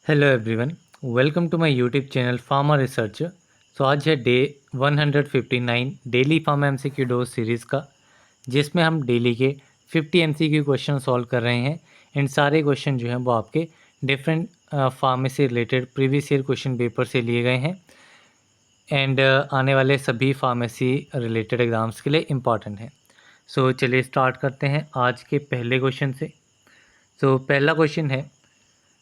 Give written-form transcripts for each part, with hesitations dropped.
Hello everyone, welcome to my YouTube channel pharma researcher. तो आज है day 159 daily pharma MCQ dose series का, जिसमें हम डेली के 50 एमसीक्यू क्वेश्चन सॉल्व कर रहे हैं। एंड सारे क्वेश्चन जो हैं वो आपके डिफरेंट फार्मा से related previous year question paper से लिए गए हैं एंड आने वाले सभी फार्मेसी रिलेटेड एग्ज़ाम्स के लिए इम्पॉर्टेंट हैं। सो चलिए स्टार्ट करते हैं आज के पहले क्वेश्चन से। सो पहला क्वेश्चन है,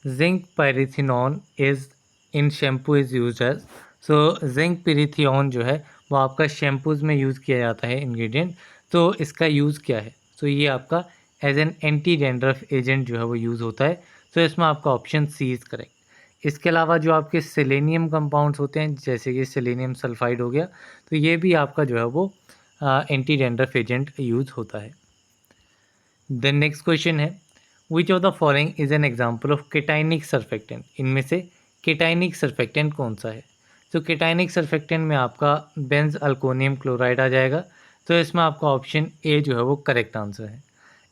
zinc pyrithione is in shampoo is use as. So zinc pyrithione जो है वो आपका शैम्पूज़ में यूज़ किया जाता है इंग्रेडिएंट। तो इसका यूज़ क्या है? तो ये आपका as an anti dandruff agent जो है वो यूज़ होता है। तो इसमें आपका ऑप्शन सी इज़ करेक्ट। इसके अलावा जो आपके सेलेनियम कंपाउंड्स होते हैं, जैसे कि सेलेनियम सल्फाइड हो गया, तो ये भी आपका जो है वो एंटी डैंड्रफ एजेंट यूज़ होता है। देन नेक्स्ट क्वेश्चन है, which of the following is an example of केटाइनिक surfactant. इनमें से केटाइनिक सर्फेक्टेंट कौन सा है? तो केटाइनिक सर्फेक्टेंट में आपका बेंज अल्कोनियम क्लोराइड आ जाएगा। तो इसमें आपका ऑप्शन ए जो है वो करेक्ट आंसर है।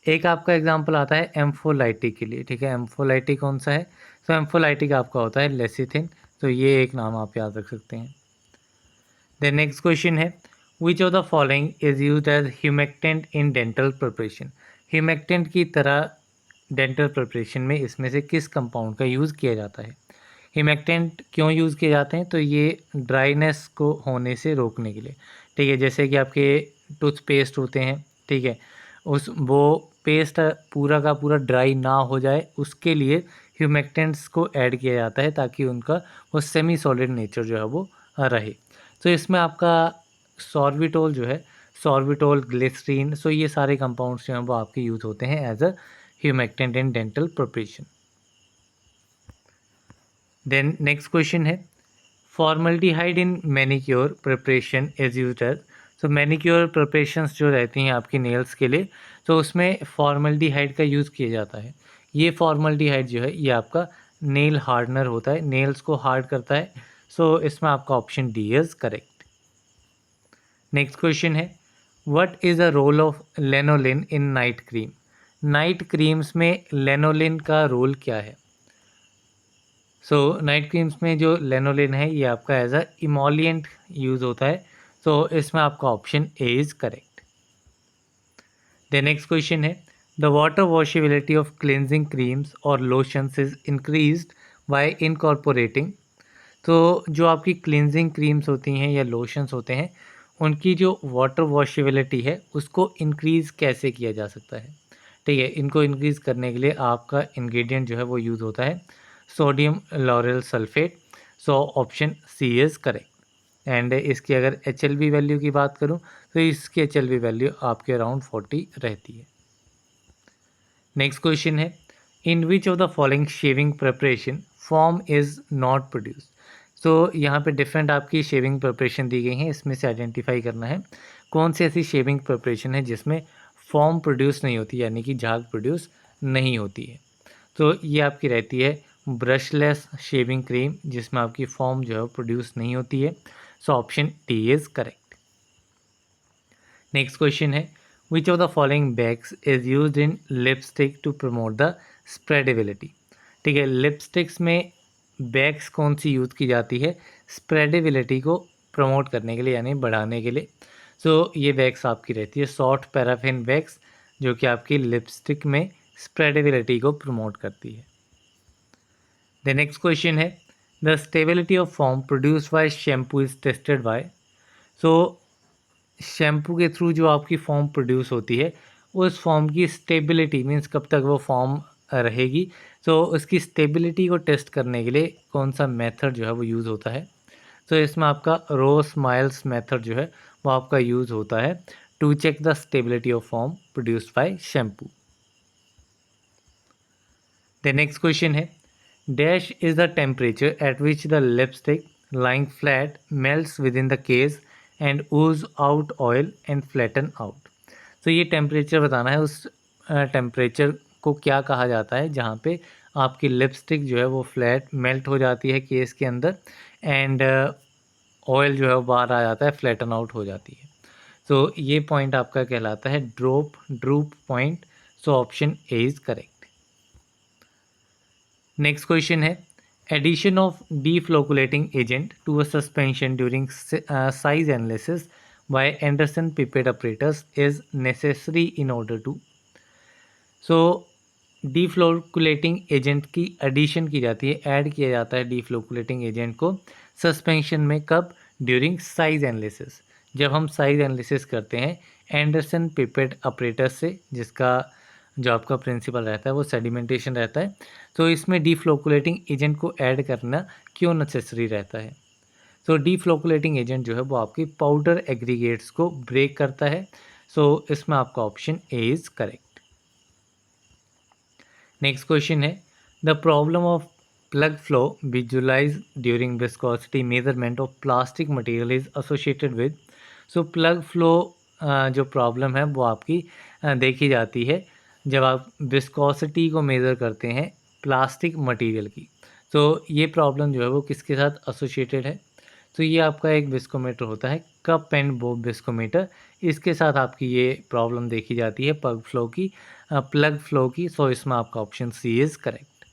एक आपका एग्जाम्पल आता है एम्फोलाइटिक के लिए, ठीक है। एम्फोलाइटिक कौन सा है? तो एम्फोलाइटिक आपका होता है लेसिथिन। तो ये एक नाम आप याद रख सकते हैं। देन नेक्स्ट क्वेश्चन है, which of the following is used as humectant in dental preparation. Humectant की तरह डेंटल प्रिपरेशन में इसमें से किस कंपाउंड का यूज़ किया जाता है? ह्यूमेक्टेंट क्यों यूज़ किए जाते हैं? तो ये ड्राइनेस को होने से रोकने के लिए, ठीक है। जैसे कि आपके टूथपेस्ट होते हैं, ठीक है, उस वो पेस्ट पूरा का पूरा ड्राई ना हो जाए, उसके लिए ह्यूमेक्टेंट्स को ऐड किया जाता है ताकि उनका वो सेमी सॉलिड नेचर जो है वो रहे। तो इसमें आपका सॉर्बिटोल जो है, सॉर्बिटोल, ग्लिसरीन, सो ये सारे कंपाउंड्स जो हैं वो आपके यूज़ होते हैं as a humectant in dental preparation. Then next question है, formaldehyde in manicure preparation is used as. तो मैनिक्योर प्रिपरेशंस जो रहती हैं आपकी नेल्स के लिए, तो उसमें फॉर्मल्डिहाइड का यूज़ किया जाता है। ये फॉर्मल्डिहाइड जो है ये आपका नेल हार्डनर होता है, नेल्स को हार्ड करता है। सो इसमें आपका option D is correct. Next question है, what is the role of lanolin in night cream. Night creams में लेनोलिन का रोल क्या है? सो नाइट क्रीम्स में जो लेनोलिन है ये आपका एज अ इमोलिएंट यूज़ होता है। तो इसमें आपका option A is correct. The next question है, the water washability of cleansing creams और lotions is increased by incorporating. तो जो आपकी क्लिनजिंग क्रीम्स होती हैं या लोशंस होते हैं, उनकी जो वाटर वॉशेबिलिटी है उसको इंक्रीज़ कैसे किया जा सकता है? ठीक है, इनको इंक्रीज़ करने के लिए आपका इंग्रेडिएंट जो है वो यूज़ होता है sodium lauryl sulphate. So option C is correct. And इसकी अगर HLB वैल्यू की बात करूं तो इसकी HLB वैल्यू आपके अराउंड 40 रहती है। नेक्स्ट क्वेश्चन है, in which of the following shaving preparation form is not produce. तो यहाँ पे डिफरेंट आपकी शेविंग प्रिपरेशन दी गई हैं, इसमें से आइडेंटिफाई करना है कौन सी ऐसी शेविंग प्रिपरेशन है जिसमें फॉर्म प्रोड्यूस नहीं होती, यानी कि झाग प्रोड्यूस नहीं होती है। तो ये आपकी रहती है ब्रशलेस शेविंग क्रीम, जिसमें आपकी फॉर्म जो है प्रोड्यूस नहीं होती है। So option D is correct. Next question है, which of the following bags is used in lipstick to promote the spreadability. ठीक है, लिपस्टिक्स में बैग्स कौन सी यूज़ की जाती है स्प्रेडेबिलिटी को प्रमोट करने के लिए, यानी बढ़ाने के लिए? सो ये बैग्स आपकी रहती है सॉफ्ट पैराफिन बैग्स, जो कि आपकी लिपस्टिक में स्प्रेडेबिलिटी को प्रमोट करती है। द नेक्स्ट क्वेश्चन है, the stability of form produced by shampoo is tested by. So shampoo के थ्रू जो आपकी फॉर्म प्रोड्यूस होती है, उस फॉर्म की स्टेबिलिटी मीन्स कब तक वो फॉर्म रहेगी, तो उसकी स्टेबिलिटी को टेस्ट करने के लिए कौन सा मेथड जो है वो यूज़ होता है? तो इसमें आपका रोस माइल्स मेथड जो है वो आपका यूज़ होता है to check the stability of form produced by shampoo. The next question है, dash is the temperature at which the lipstick lying flat melts within the case and ooze out oil and flatten out. तो ये temperature बताना है, उस temperature को क्या कहा जाता है जहाँ पे आपकी लिपस्टिक जो है वो फ्लैट मेल्ट हो जाती है केस के अंदर, एंड ऑयल जो है वो बाहर आ जाता है, फ्लैटन आउट हो जाती है। तो ये पॉइंट आपका कहलाता है drupe point. So option A is correct. Next question है, Addition of deflocculating agent to a suspension during size analysis by Anderson pipette apparatus is necessary in order to. So deflocculating agent की addition की जाती है, add किया जाता है डीफ्लोकुलेटिंग agent को suspension में। कब? ड्यूरिंग साइज एनालिसिस, जब हम साइज एनालिसिस करते हैं एंडरसन पिपेट ऑपरेटर से, जिसका जो आपका प्रिंसिपल रहता है वो सेडिमेंटेशन रहता है। तो इसमें डीफ्लोकुलेटिंग एजेंट को ऐड करना क्यों नेसेसरी रहता है? तो डीफ्लोकुलेटिंग एजेंट जो है वो आपकी पाउडर एग्रीगेट्स को ब्रेक करता है। सो इसमें आपका option A is correct. Next question है, the problem of plug flow visualize during viscosity measurement of plastic material is associated with. So plug flow जो प्रॉब्लम है वो आपकी देखी जाती है जब आप विस्कोसिटी को मेज़र करते हैं प्लास्टिक मटेरियल की। तो ये प्रॉब्लम जो है वो किसके साथ एसोसिएटेड है? तो ये आपका एक विस्कोमीटर होता है, कप एंड बॉब विस्कोमीटर, इसके साथ आपकी ये प्रॉब्लम देखी जाती है प्लग फ्लो की। सो इसमें आपका option C is correct.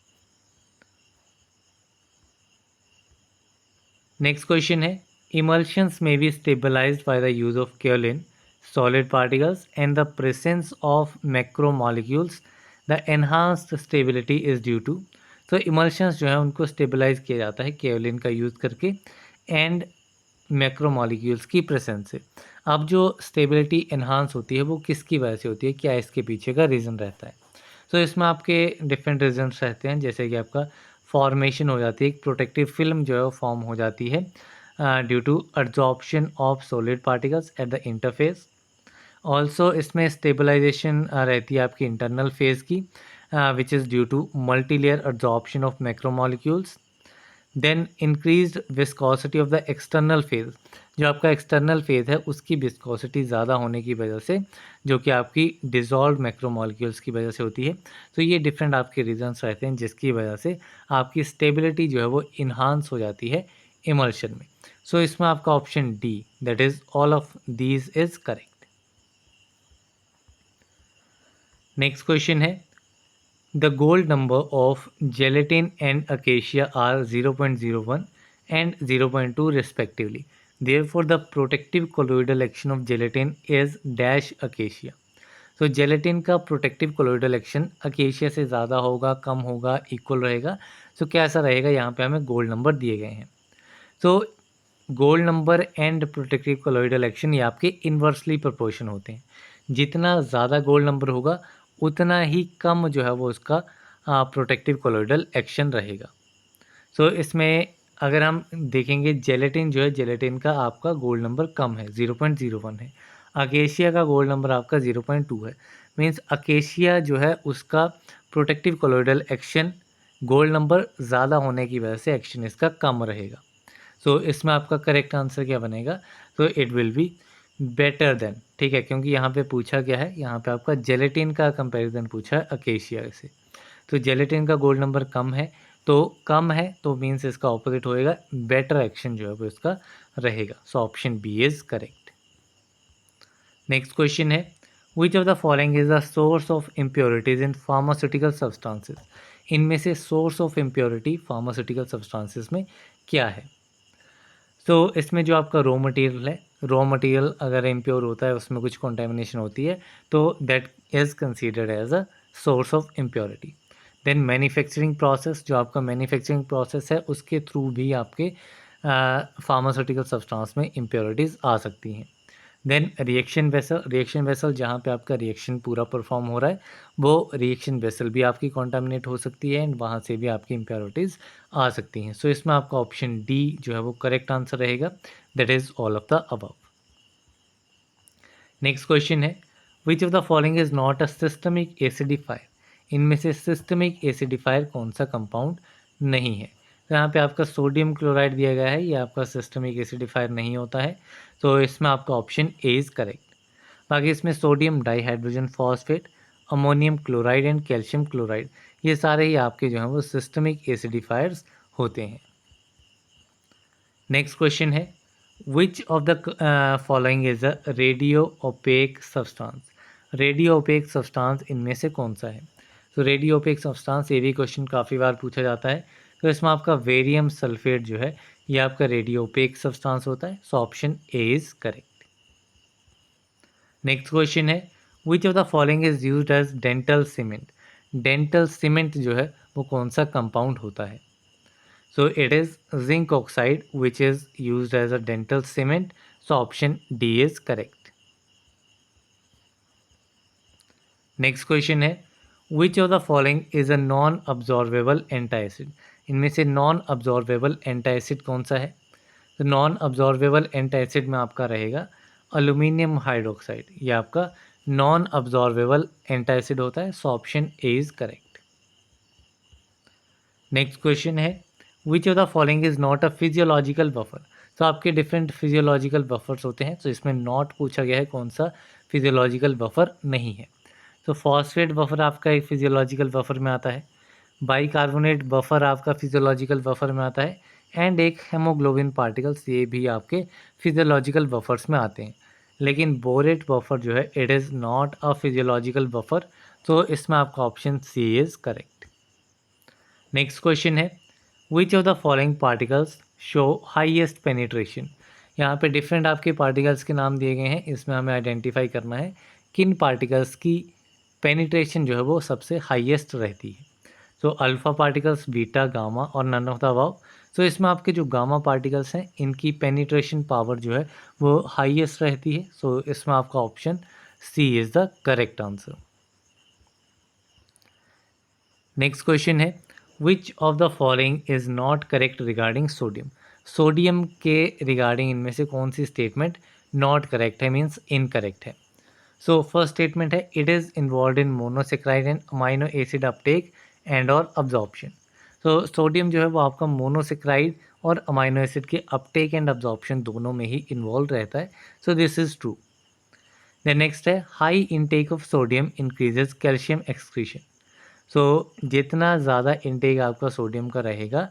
Next question है, इमल्शंस में be stabilised by the use of kaolin solid particles and the presence of macromolecules, the enhanced stability is due to. तो emulsions जो है उनको stabilise किया जाता है केओलिन का यूज़ करके एंड मैक्रोमॉलिक्यूल्स की प्रेजेंस से। अब जो स्टेबिलिटी एनहांस होती है वो किसकी वजह से होती है, क्या इसके पीछे का रीज़न रहता है? तो इसमें आपके डिफरेंट रीजन्स रहते हैं, जैसे कि आपका फॉर्मेशन हो जाती है, एक प्रोटेक्टिव फिल्म जो है वो फॉर्म हो जाती है due to absorption of solid particles at the interface. Also इसमें स्टेबलाइजेशन रहती है आपकी इंटरनल फेज की, which is due to multilayer absorption of macromolecules. Then increased viscosity of the external phase, जो आपका एक्सटर्नल फेज है उसकी विस्कोसिटी ज़्यादा होने की वजह से, जो कि आपकी डिज़ोल्व मैक्रोमॉलिक्यूल्स की वजह से होती है। तो ये डिफरेंट आपके रीजंस रहते हैं जिसकी वजह से आपकी स्टेबिलिटी जो है वो इन्हांस हो जाती है इमल्शन में। सो इसमें आपका option D, that is all of these is correct. Next question है, the gold number of gelatin and acacia are 0.01 and 0.2 respectively. Therefore, the protective colloidal action of gelatin is dash acacia. तो gelatin का protective colloidal action acacia से ज़्यादा होगा, कम होगा, equal रहेगा। तो कैसा रहेगा? यहाँ पे हमें गोल्ड नंबर दिए गए हैं। तो gold number and protective colloidal action ये आपके इन्वर्सली प्रोपोर्शन होते हैं। जितना ज़्यादा गोल्ड नंबर होगा उतना ही कम जो है वो उसका प्रोटेक्टिव कोलोइडल एक्शन रहेगा। सो इसमें अगर हम देखेंगे जेलेटिन जो है, जेलेटिन का आपका गोल्ड नंबर कम है, 0.01 है। अकेशिया का गोल्ड नंबर आपका 0.2 है। मीन्स अकेशिया जो है उसका protective colloidal action gold number ज़्यादा होने की वजह से एक्शन इसका कम रहेगा। सो इसमें आपका करेक्ट आंसर क्या बनेगा? तो it will be better than, ठीक है, क्योंकि यहाँ पे पूछा क्या है, यहाँ पे आपका जेलेटिन का कंपैरिजन पूछा है अकेशिया से। तो जेलेटिन का गोल्ड नंबर कम है, तो मीन्स इसका ऑपोजिट होएगा, बेटर एक्शन जो है वो इसका रहेगा। So option B is correct. Next question है, which of the following is the source of impurities in pharmaceutical substances. इनमें से source of impurity pharmaceutical substances में क्या है? तो इसमें जो आपका रॉ मटेरियल है, रॉ मटेरियल अगर इम्प्योर होता है, उसमें कुछ कॉन्टेमिनेशन होती है, तो that is considered as a source of impurity. Then manufacturing process, जो आपका मैन्युफैक्चरिंग प्रोसेस है उसके थ्रू भी आपके फार्मास्यूटिकल सब्सटेंस में इम्प्योरिटीज़ आ सकती हैं। देन रिएक्शन वेसल जहाँ पे आपका रिएक्शन पूरा परफॉर्म हो रहा है, वो रिएक्शन वेसल भी आपकी कॉन्टामिनेट हो सकती है एंड वहाँ से भी आपकी इम्प्योरिटीज़ आ सकती हैं। सो इसमें आपका ऑप्शन डी जो है वो करेक्ट आंसर रहेगा, that is all of the above. Next question है, which of the following is not a systemic acidifier. इनमें से सिस्टमिक एसिडिफायर कौन सा कंपाउंड नहीं है? तो यहाँ पे आपका सोडियम क्लोराइड दिया गया है, ये आपका सिस्टमिक एसिडिफायर नहीं होता है। तो इसमें आपका ऑप्शन ए इज़ करेक्ट। बाकी इसमें sodium dihydrogen phosphate, ammonium chloride and calcium chloride, ये सारे ही आपके जो हैं वो सिस्टमिक एसिडिफायर्स होते हैं। नेक्स्ट क्वेश्चन है, which of the following is a radio OPEC substance. Radio OPEC substance इनमें से कौन सा है? तो रेडियो ओपेक सब्सटेंस, ये भी क्वेश्चन काफ़ी बार पूछा जाता है, तो इसमें आपका वेरियम सल्फेट जो है ये आपका रेडियो ओपेक सब्सटेंस होता है, so option A is correct. Next question है which of the following is used as dental cement. Dental cement जो है वो कौन सा कंपाउंड होता है? So it is zinc oxide which is used as a dental cement, so option D is correct. Next question है which of the following is a non absorbable antacid. इनमें से नॉन अब्जॉर्बेबल एंटासिड कौन सा है? तो non absorbable antacid में आपका रहेगा अल्यूमिनियम हाइड्रोक्साइड, ये आपका नॉन अब्जॉर्बेबल एंटासिड होता है, so option A is correct. Next question है which of the following is not a physiological buffer. तो आपके डिफरेंट फिजियोलॉजिकल बफर्स होते हैं, तो इसमें नॉट पूछा गया है कौन सा फिजियोलॉजिकल बफर नहीं है। तो फॉस्फेट बफर आपका एक फिजियोलॉजिकल बफर में आता है, बाइकार्बोनेट बफर आपका फिजियोलॉजिकल बफर में आता है, एंड एक हेमोग्लोबिन पार्टिकल्स ये भी आपके फिजियोलॉजिकल बफर्स में आते हैं। लेकिन बोरेट बफर जो है it is not a physiological buffer, तो इसमें आपका option C is correct. Next question है which of the following particles show highest penetration. यहाँ पे डिफरेंट आपके पार्टिकल्स के नाम दिए गए हैं, इसमें हमें आइडेंटिफाई करना है किन पार्टिकल्स की पेनिट्रेशन जो है वो सबसे हाईएस्ट रहती है। तो अल्फ़ा पार्टिकल्स, बीटा, गामा और नन ऑफ द अबव। तो इसमें आपके जो गामा पार्टिकल्स हैं इनकी पेनिट्रेशन पावर जो है वो हाईएस्ट रहती है, सो इसमें आपका option C is the correct answer. Next question है which of the following is not correct regarding sodium. Sodium के रिगार्डिंग इनमें से कौन सी स्टेटमेंट नॉट करेक्ट है, मीन्स इनकरेक्ट है? सो फर्स्ट स्टेटमेंट है it is involve in monosaccharide and amino acid uptake and और अब्जॉर्प्शन। तो सोडियम जो है वो आपका मोनोसेक्राइड और अमाइनो एसिड के अपटेक एंड अब्जॉर्प्शन दोनों में ही इन्वॉल्व रहता है, so this is true. The next है high intake of sodium increases calcium excretion. So जितना ज़्यादा इनटेक आपका सोडियम का रहेगा,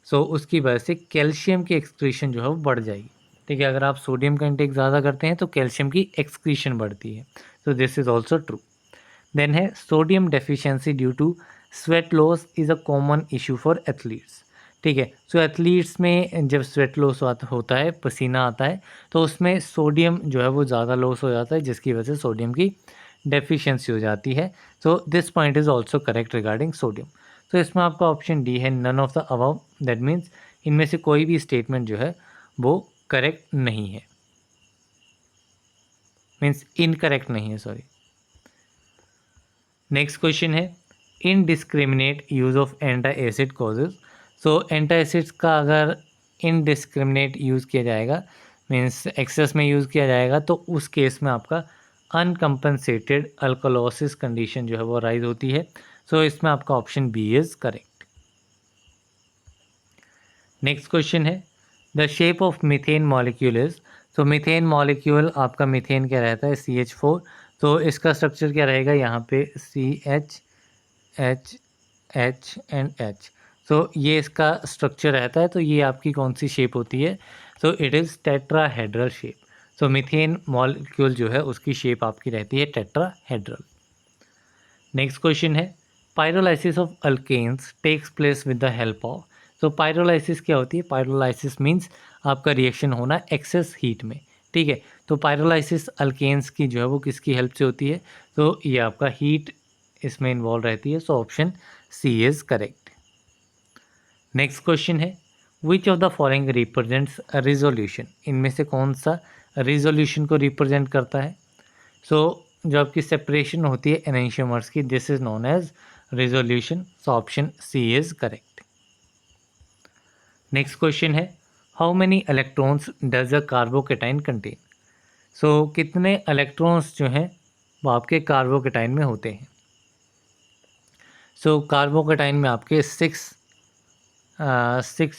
सो उसकी वजह से कैल्शियम की एक्सक्रीशन जो है वो बढ़ जाएगी। ठीक है, अगर आप सोडियम का इंटेक ज़्यादा करते हैं तो कैल्शियम की एक्सक्रीशन बढ़ती है, तो this is also true. Then है sodium deficiency due to sweat loss is a common issue for athletes. ठीक है, सो एथलीट्स में जब स्वेट लॉस होता है, पसीना आता है, तो उसमें सोडियम जो है वो ज़्यादा लॉस हो जाता है, जिसकी वजह से सोडियम की डेफिशिएंसी हो जाती है। So this point is also correct regarding sodium. तो इसमें आपका ऑप्शन डी है none of the above, that means इनमें से कोई भी स्टेटमेंट जो है वो करेक्ट नहीं है, मीन्स इनकरेक्ट नहीं है, सॉरी। नेक्स्ट क्वेश्चन है indiscriminate use of antacid causes. So antacids का अगर इनडिस्क्रिमिनेट यूज़ किया जाएगा, मीन्स एक्सेस में यूज़ किया जाएगा, तो उस केस में आपका अनकम्पनसेटेड अल्कोलोसिस कंडीशन जो है वो राइज होती है, सो इसमें आपका option B is correct. Next question है the shape of methane molecule is. तो मीथेन मॉलिक्यूल आपका मीथेन क्या रहता है CH4, तो इसका स्ट्रक्चर क्या रहेगा यहाँ पे CH H H and H। तो ये इसका स्ट्रक्चर रहता है, तो ये आपकी कौन सी शेप होती है? तो इट इज़ टेट्राहेड्रल शेप। तो मीथेन मॉलिक्यूल जो है उसकी शेप आपकी रहती है टेट्राहेड्रल। नेक्स्ट क्वेश्चन है pyrolysis of alkanes takes place with the help of. तो पायरोलाइसिस क्या होती है? पायरोलाइसिस मीन्स आपका रिएक्शन होना एक्सेस हीट में। ठीक है, तो पायरोलाइसिस अल्केन्स की जो है वो किसकी हेल्प से होती है? तो ये आपका हीट इसमें इन्वॉल्व रहती है, so option C is correct. Next question है which of the following represents resolution. इनमें से कौन सा रिजोल्यूशन को रिप्रेजेंट करता है? सो जो आपकी सेपरेशन होती है एनेंशियोमर्स की, this is known as resolution, so option C is correct. Next question है how many electrons does a carbocation contain. So कितने इलेक्ट्रॉन्स जो हैं वो आपके कार्बोकेटाइन में होते हैं? सो कार्बोकेटाइन में आपके सिक्स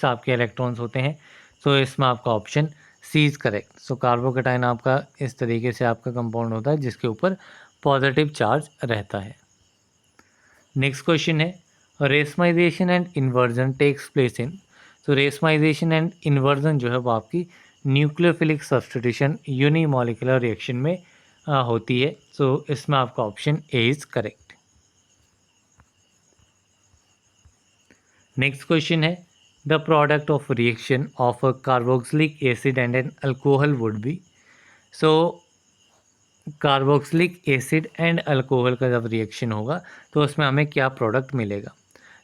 आपके इलेक्ट्रॉन्स होते हैं, सो इसमें आपका option C is correct. So carbocation आपका इस तरीके से आपका कंपाउंड होता है जिसके ऊपर पॉजिटिव चार्ज रहता है। नेक्स्ट क्वेश्चन है racemization and inversion takes place in. तो रेशमाइजेशन एंड इन्वर्जन जो है वो आपकी न्यूक्लियोफिलिक सब्स्टिट्यूशन यूनिमॉलिक्यूलर रिएक्शन में होती है, सो इसमें आपका option A is correct. Next question है the product of reaction of a carboxylic acid and an alcohol would be. So carboxylic acid and alcohol का जब रिएक्शन होगा तो उसमें हमें क्या प्रोडक्ट मिलेगा।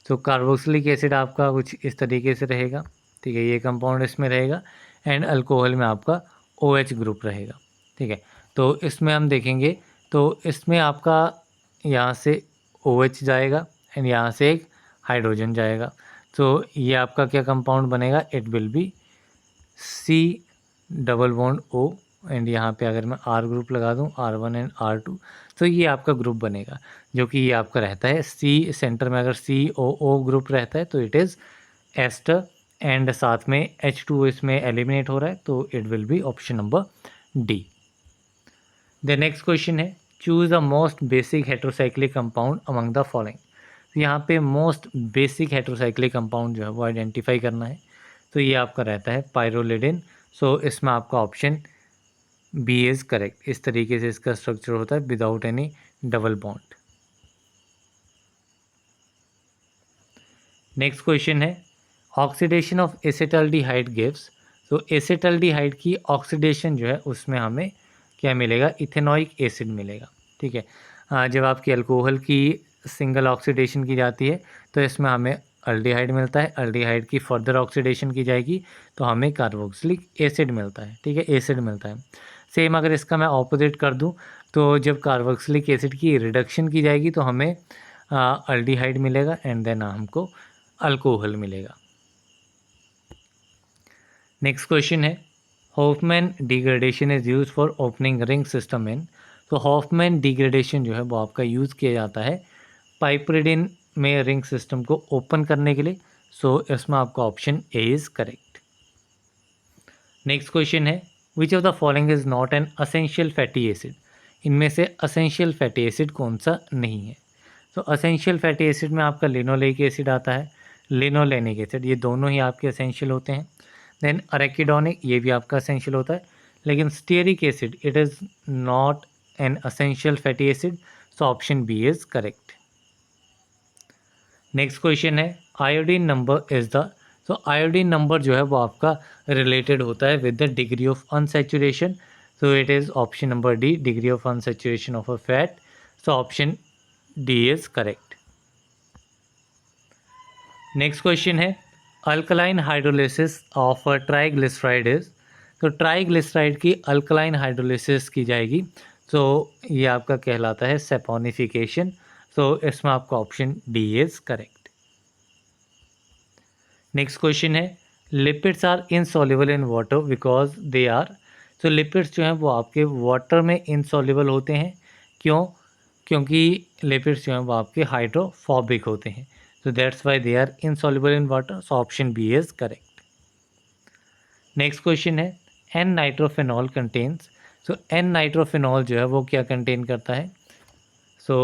तो कार्बोक्सिलिक एसिड आपका कुछ इस तरीके से रहेगा, ठीक है, ये कंपाउंड इसमें रहेगा, एंड अल्कोहल में आपका OH ग्रुप रहेगा, ठीक है। तो इसमें हम देखेंगे तो इसमें आपका यहाँ से OH जाएगा एंड यहाँ से एक हाइड्रोजन जाएगा। तो ये आपका क्या कंपाउंड बनेगा, it will B C double bond O, and यहाँ पे अगर मैं R ग्रुप लगा दूँ R1 एंड R2, तो ये आपका ग्रुप बनेगा जो कि ये आपका रहता है C सेंटर में। अगर COO ग्रुप रहता है तो इट इज़ एस्टर, एंड साथ में H2 इसमें एलिमिनेट हो रहा है, तो it will be option number D. The next question है choose the most basic heterocyclic compound among the following. तो यहाँ पे मोस्ट बेसिक हेट्रोसाइक्लिक कंपाउंड जो है वो आइडेंटिफाई करना है। तो ये आपका रहता है पायरोलिडिन। सो इसमें आपका ऑप्शन बी इज़ करेक्ट। इस तरीके से इसका स्ट्रक्चर होता है without any double bond. Next question है ऑक्सीडेशन ऑफ एसिटाल्डिहाइड गिव्स। तो एसिटाल्डिहाइड की ऑक्सीडेशन जो है उसमें हमें क्या मिलेगा, इथेनॉइक एसिड मिलेगा, ठीक है। जब आपकी अल्कोहल की सिंगल ऑक्सीडेशन की जाती है तो इसमें हमें अल्डिहाइड मिलता है, अल्डिहाइड की फर्दर ऑक्सीडेशन की जाएगी तो हमें कार्बोक्सिलिक एसिड मिलता है, ठीक है, एसिड मिलता है। सेम अगर इसका मैं ऑपोजिट कर दूं तो जब कार्बोक्सिलिक एसिड की रिडक्शन की जाएगी तो हमें अल्डिहाइड मिलेगा एंड देन हमको अल्कोहल मिलेगा। नेक्स्ट क्वेश्चन है Hofmann degradation is use for opening ring system in. तो हॉफमैन डिग्रेडेशन जो है वो आपका यूज़ किया जाता है पाइपरिडिन में रिंग सिस्टम को ओपन करने के लिए। सो इसमें आपका option A is correct. Next question है which of the following is not an essential fatty acid. इनमें से असेंशियल फैटी एसिड कौन सा नहीं है। तो असेंशियल फैटी एसिड में आपका लिनोलेइक एसिड आता है, लिनोलेनिक एसिड, ये दोनों ही आपके असेंशियल होते हैं। देन अरेकिडोनिक, ये भी आपका असेंशियल होता है, लेकिन stearic acid it is not an essential fatty acid. So option B is correct. Next question है आयोडीन नंबर इज़ द। तो आयोडीन नंबर जो है वो आपका रिलेटेड होता है with the degree of unsaturation. So it is option number D, degree of unsaturation of a fat. So option D is correct. Next question है alkaline hydrolysis of triglyceride is. तो triglyceride की alkaline hydrolysis की जाएगी तो ये आपका कहलाता है सेपोनिफिकेशन। तो इसमें आपका option D is correct. Next question है lipids are insoluble in water because they are. तो लिपिड्स जो हैं वो आपके वाटर में इनसॉल्युबल होते हैं, क्यों, क्योंकि लिपिड्स जो हैं वो आपके हाइड्रोफोबिक होते हैं। So that's why they are insoluble in water. So option B is correct. Next question है N-nitrophenol contains. So N-nitrophenol जो है वो क्या contain करता है। So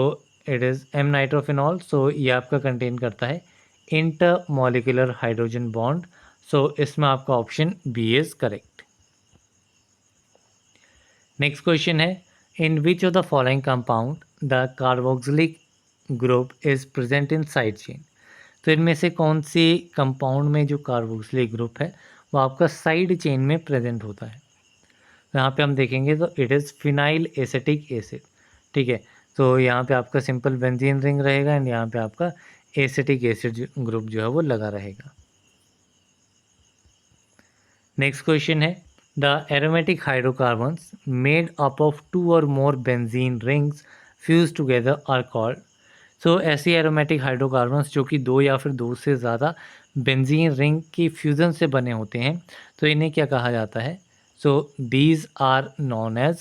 it is M-nitrophenol. So ये आपका contain करता है intermolecular hydrogen bond. So इसमें आपका option B is correct. Next question है in which of the following compound the carboxylic group is present in side chain। तो इनमें से कौन सी कंपाउंड में जो कार्बोक्सिलिक ग्रुप है वो आपका साइड चेन में प्रेजेंट होता है। तो यहाँ पे हम देखेंगे तो it is phenyl acetic acid, ठीक है। तो यहाँ पे आपका सिंपल बेंजीन रिंग रहेगा एंड यहाँ पे आपका एसिटिक एसिड ग्रुप जो है वो लगा रहेगा। नेक्स्ट क्वेश्चन है the aromatic hydrocarbons made up of 2 और more benzene rings fuse together are called. So ऐसी एरोमेटिक हाइड्रोकार्बन्स जो कि 2 या फिर 2 से ज़्यादा बेंजीन रिंग की फ्यूज़न से बने होते हैं तो इन्हें क्या कहा जाता है। So these are known as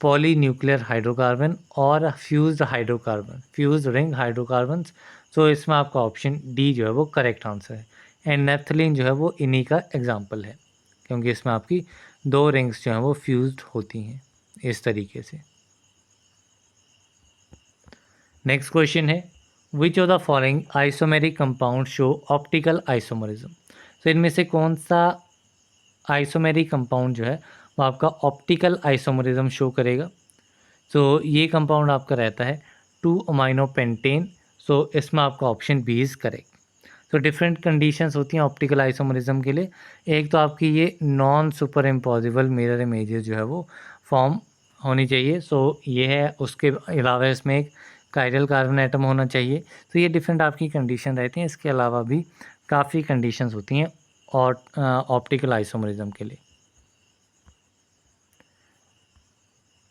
polynuclear hydrocarbon और fused hydrocarbon, fused ring hydrocarbons. So इसमें आपका ऑप्शन डी जो है वो करेक्ट आंसर है एंड नेफ्थलीन जो है वो इन्हीं का एग्जाम्पल है, क्योंकि इसमें आपकी 2 रिंग्स जो हैं वो फ्यूज्ड होती हैं इस तरीके से। नेक्स्ट क्वेश्चन है which of the following isomeric compound show optical isomerism. तो इनमें से कौन सा आइसोमेरिक कंपाउंड जो है वो आपका ऑप्टिकल आइसोमरिज्म शो करेगा। तो ये कंपाउंड आपका रहता है 2 अमाइनो पेंटेन। सो इसमें आपका ऑप्शन बी इज़ करेक्ट। तो डिफरेंट कंडीशंस होती हैं ऑप्टिकल आइसोमरिज्म के लिए। एक तो आपकी ये non super impossible mirror images जो है वो फॉर्म होनी चाहिए। सो ये है, उसके अलावा इसमें एक कायरल कार्बन एटम होना चाहिए। तो ये डिफरेंट आपकी कंडीशन रहती हैं। इसके अलावा भी काफ़ी कंडीशंस होती हैं और ऑप्टिकल आइसोमरिज्म के लिए।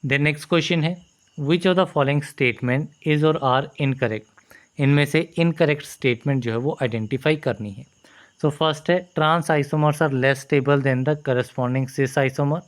देन नेक्स्ट क्वेश्चन है, which of the following statement is और आर इनकरेक्ट। इनमें से इनकरेक्ट स्टेटमेंट जो है वो आइडेंटिफाई करनी है। सो फर्स्ट है, trans isomers are less stable than the corresponding cis isomer.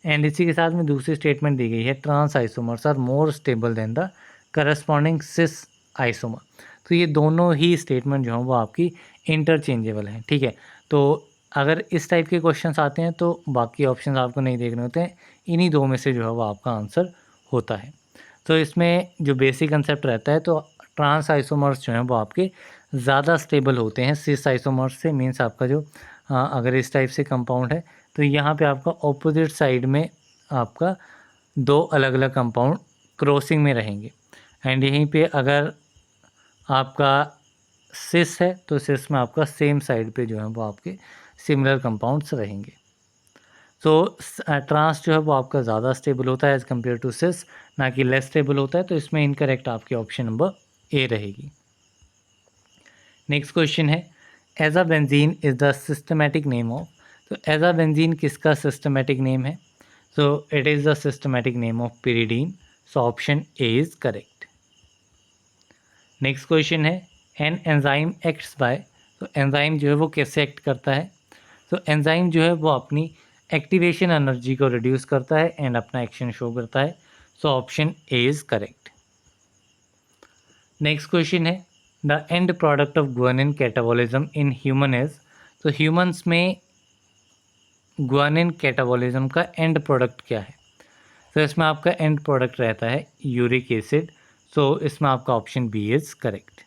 And इसी के साथ में दूसरी स्टेटमेंट दी गई है, trans isomers are more stable than the corresponding cis isomer. तो ये दोनों ही स्टेटमेंट जो हैं वो आपकी इंटरचेंजेबल हैं, ठीक है। तो अगर इस टाइप के क्वेश्चंस आते हैं तो बाकी ऑप्शन आपको नहीं देखने होते हैं, इन्हीं दो में से जो है वो आपका आंसर होता है। तो इसमें जो बेसिक कंसेप्ट रहता है, तो ट्रांस आइसोमर्स जो हैं वो आपके ज़्यादा स्टेबल होते हैं सिस आइसोमर्स से। मीन्स आपका जो अगर इस टाइप से कंपाउंड है तो यहाँ पे आपका ऑपोजिट साइड में आपका दो अलग अलग कंपाउंड क्रॉसिंग में रहेंगे। एंड यहीं पे अगर आपका सिस है तो सिस में आपका सेम साइड पे जो है वो आपके सिमिलर कंपाउंड्स रहेंगे। तो ट्रांस जो है वो आपका ज़्यादा स्टेबल होता है एज़ कम्पेयर टू सिस, ना कि लेस स्टेबल होता है। तो इसमें इनकरेक्ट आपकी ऑप्शन नंबर ए रहेगी। नेक्स्ट क्वेश्चन है, azabenzene is the systematic name of. तो एज़ाबेंजीन किसका सिस्टमेटिक नेम है? So it is the systematic name of pyridine. So option A is correct. Next question है, एन एंजाइम एक्ट्स बाय। तो enzyme जो है वो कैसे एक्ट करता है? तो एंजाइम जो है वो अपनी एक्टिवेशन एनर्जी को रिड्यूस करता है एंड अपना एक्शन शो करता है। So option A is correct. Next question है, the end product of guanine catabolism in human is. तो ह्यूमंस में ग्वानिन कैटाबॉलिज्म का एंड प्रोडक्ट क्या है? तो इसमें आपका एंड प्रोडक्ट रहता है यूरिक एसिड। सो इसमें आपका option B is correct.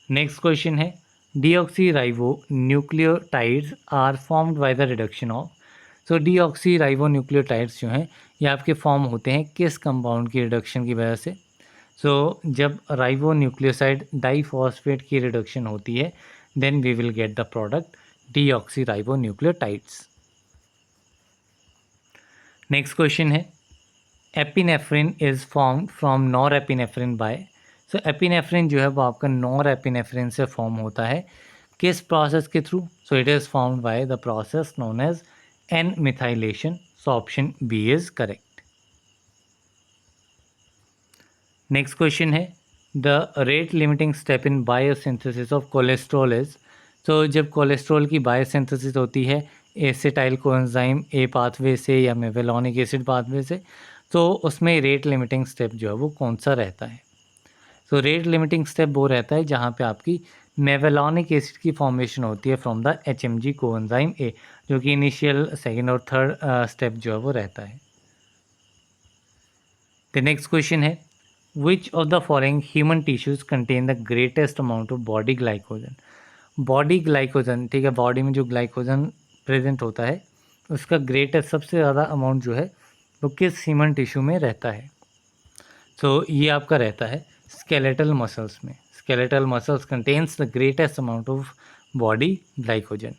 Next question है, deoxyribonucleotides are formed by the reduction of. तो डीऑक्सी राइबो न्यूक्लियोटाइड्स जो हैं ये आपके फॉर्म होते हैं किस कंपाउंड की रिडक्शन की वजह से? सो जब राइबो न्यूक्लियोसाइड डाइफॉस्फेट की रिडक्शन होती है then we will get the product deoxyribonucleotides. Next question है, epinephrine is form from norepinephrine by. So epinephrine जो है वो आपका नॉर एपिनेफ्रिन से फॉर्म होता है किस प्रोसेस के through? So it is formed by the process known as an methylation. So option B is correct. Next question है, the rate limiting step in biosynthesis of cholesterol is. तो जब cholesterol की biosynthesis होती है acetyl coenzyme A pathway से या मेवेलॉनिक acid pathway से, तो उसमें रेट लिमिटिंग स्टेप जो है वो कौन सा रहता है? तो रेट लिमिटिंग स्टेप वो रहता है जहाँ पे आपकी मेवेलॉनिक एसिड की फॉर्मेशन होती है from the HMG coenzyme A, जो कि इनिशियल सेकेंड और थर्ड स्टेप जो है वो रहता है। द नेक्स्ट क्वेश्चन है, which of the following human tissues contain the greatest amount of body glycogen. Body glycogen, ठीक है, बॉडी में जो ग्लाइकोजन प्रेजेंट होता है उसका ग्रेटेस्ट सबसे ज़्यादा अमाउंट जो है वो किस ह्यूमन टिश्यू में रहता है? तो ये आपका रहता है स्केलेटल मसल्स में। Skeletal muscles contains the greatest amount of body glycogen.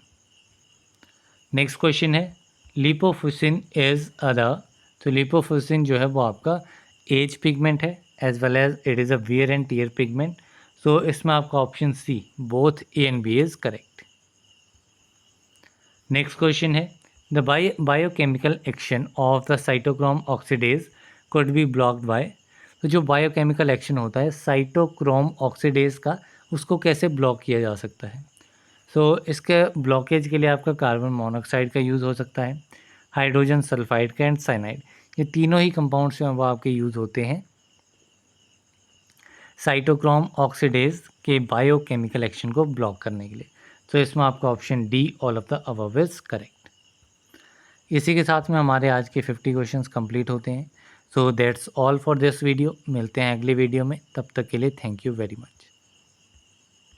Next question है, लिपोफुसिन इज अदर। तो लिपोफुसिन जो है वो आपका एज पिगमेंट है as well as it is a wear and tear pigment. So इसमें आपका option C both A and B is correct. Next question है, the biochemical action of the cytochrome oxidase could be blocked by. तो जो biochemical action होता है cytochrome oxidase का, उसको कैसे ब्लॉक किया जा सकता है? सो इसके ब्लॉकेज के लिए आपका कार्बन मोनोऑक्साइड का यूज़ हो सकता है, हाइड्रोजन सल्फाइड का एंड साइनाइड। ये तीनों ही कंपाउंड्स जो हैं वो आपके यूज़ होते हैं साइटोक्रोम ऑक्सीडेज के बायोकेमिकल एक्शन को ब्लॉक करने के लिए। तो इसमें आपका option D all of the above is correct. इसी के साथ में हमारे आज के 50 क्वेश्चंस कंप्लीट होते हैं। So that's all for this video. मिलते हैं अगले वीडियो में, तब तक के लिए थैंक यू वेरी मच।